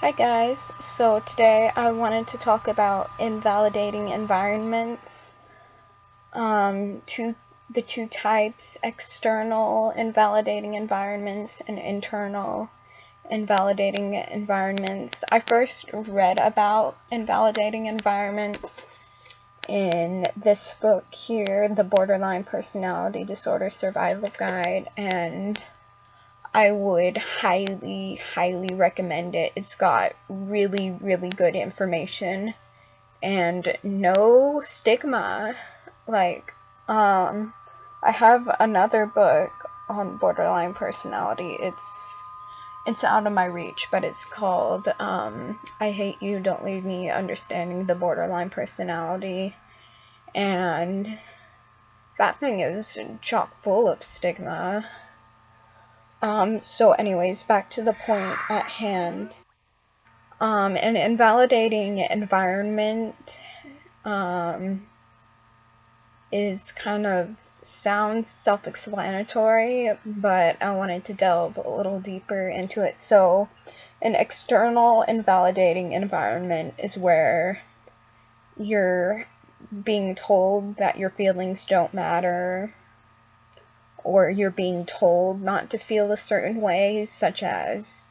Hi guys, so today I wanted to talk about invalidating environments. The two types, external invalidating environments and internal invalidating environments. I first read about invalidating environments in this book here, The Borderline Personality Disorder Survival Guide, and I would highly recommend it. It's got really good information and no stigma. I have another book on borderline personality. It's out of my reach, but it's called I Hate You, Don't Leave Me, Understanding the Borderline Personality, and that thing is chock full of stigma. So anyways, back to the point at hand. An invalidating environment is sounds self-explanatory, but I wanted to delve a little deeper into it. So an external invalidating environment is where you're being told that your feelings don't matter, or you're being told not to feel a certain way, such as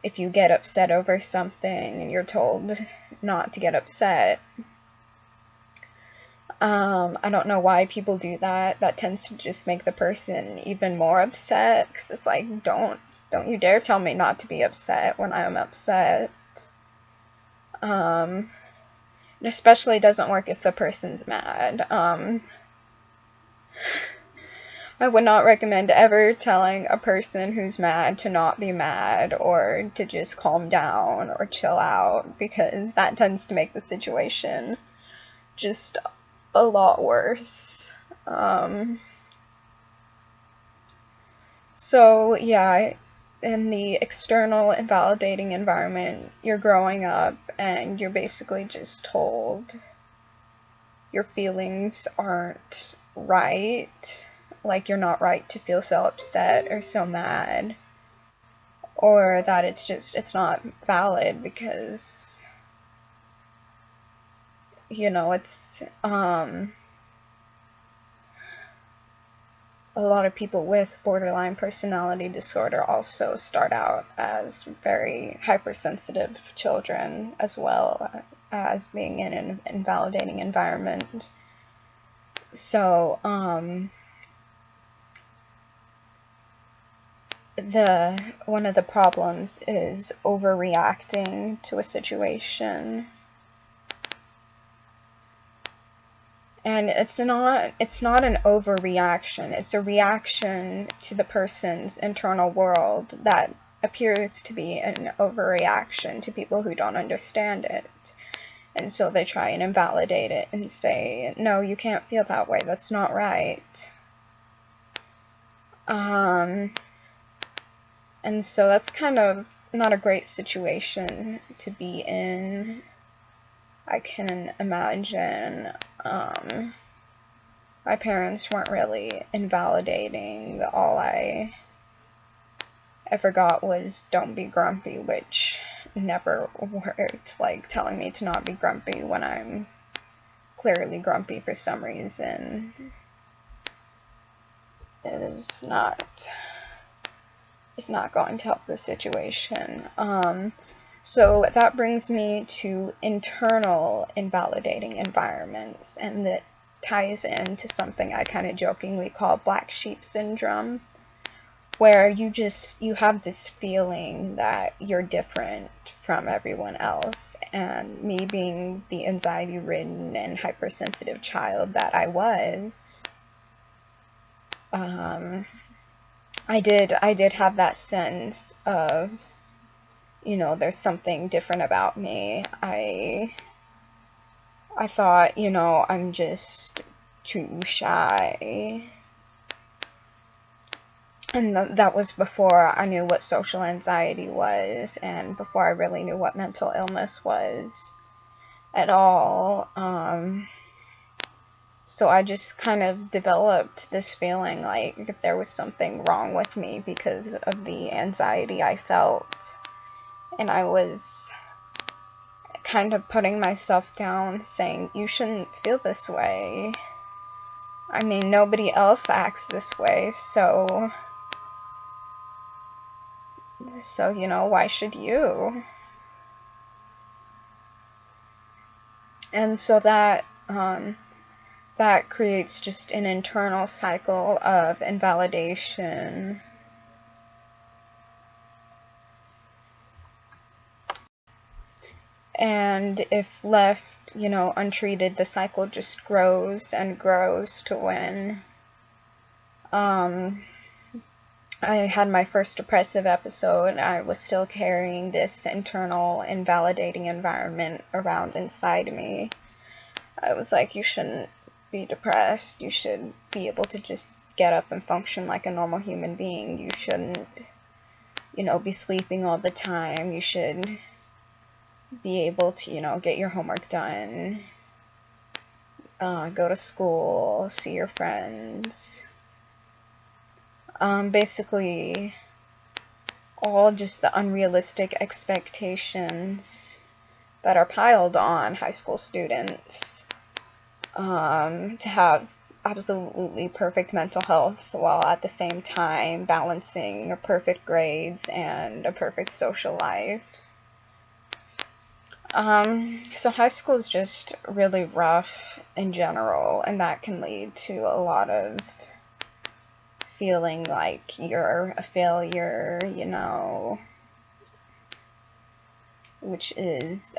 if you get upset over something and you're told not to get upset. I don't know why people do that. That tends to just make the person even more upset, because it's like, don't you dare tell me not to be upset when I'm upset. It especially doesn't work if the person's mad. I would not recommend ever telling a person who's mad to not be mad, or to just calm down or chill out, because that tends to make the situation just a lot worse. So yeah, in the external invalidating environment, you're growing up and you're basically just told your feelings aren't right. Like, you're not right to feel so upset or so mad, or that it's not valid because, it's, a lot of people with borderline personality disorder also start out as very hypersensitive children, as well as being in an invalidating environment. So, one of the problems is overreacting to a situation. And it's not an overreaction. It's a reaction to the person's internal world that appears to be an overreaction to people who don't understand it. And so they try and invalidate it and say, no, you can't feel that way. That's not right. And so that's kind of not a great situation to be in. I can imagine. My parents weren't really invalidating. All I ever got was don't be grumpy, which never worked. Like, telling me to not be grumpy when I'm clearly grumpy for some reason is not going to help the situation. So that brings me to internal invalidating environments, and that ties into something I kind of jokingly call black sheep syndrome, where you have this feeling that you're different from everyone else. And me being the anxiety-ridden and hypersensitive child that I was, I did have that sense of, there's something different about me. I thought, I'm just too shy. And that was before I knew what social anxiety was, and before I really knew what mental illness was at all. So I just kind of developed this feeling like there was something wrong with me because of the anxiety I felt. and I was kind of putting myself down, saying, you shouldn't feel this way. I mean, nobody else acts this way, so you know, why should you? And so that that creates just an internal cycle of invalidation. And if left, you know, untreated, the cycle just grows and grows to when I had my first depressive episode. I was still carrying this internal invalidating environment around inside me. I was like, you shouldn't be depressed. You should be able to just get up and function like a normal human being. You shouldn't, you know, be sleeping all the time. You should be able to, you know, get your homework done, go to school, see your friends. Basically, all just the unrealistic expectations that are piled on high school students to have absolutely perfect mental health while at the same time balancing perfect grades and a perfect social life. So high school is just really rough in general, and that can lead to a lot of feeling like you're a failure, you know, which is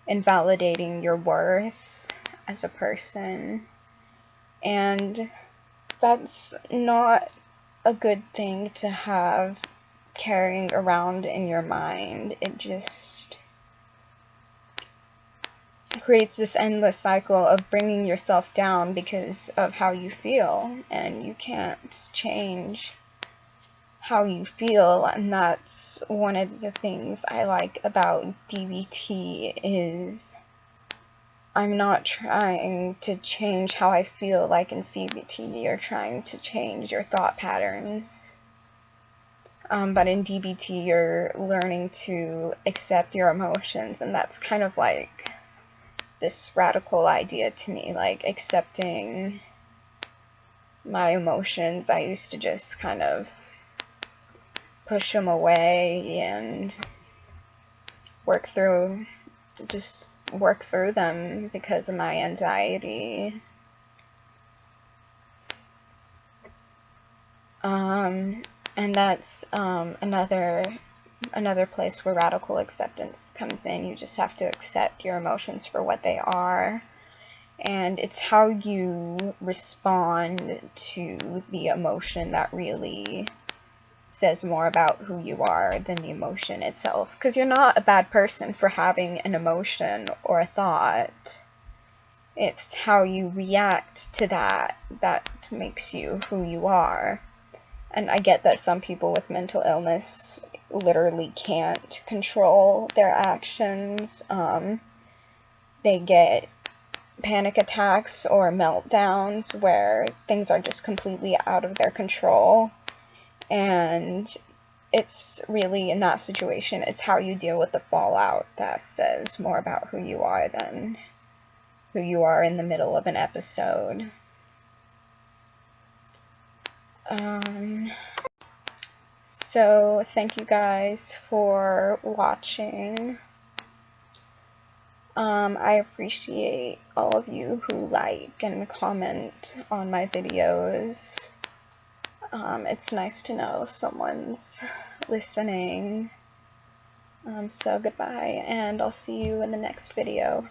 invalidating your worth as a person. And that's not a good thing to have carrying around in your mind. It just creates this endless cycle of bringing yourself down because of how you feel, and you can't change how you feel. And that's one of the things I like about DBT is I'm not trying to change how I feel like in CBT. You're trying to change your thought patterns. But in DBT, you're learning to accept your emotions, and that's kind of like this radical idea to me, like accepting my emotions. I used to just kind of push them away and work through them because of my anxiety. And that's another place where radical acceptance comes in. You just have to accept your emotions for what they are, and it's how you respond to the emotion that really says more about who you are than the emotion itself, because you're not a bad person for having an emotion or a thought. It's how you react to that makes you who you are. And I get that some people with mental illness literally can't control their actions. They get panic attacks or meltdowns where things are just completely out of their control. And it's really, in that situation, it's how you deal with the fallout that says more about who you are than who you are in the middle of an episode. So thank you guys for watching. I appreciate all of you who like and comment on my videos. It's nice to know someone's listening. So goodbye, and I'll see you in the next video.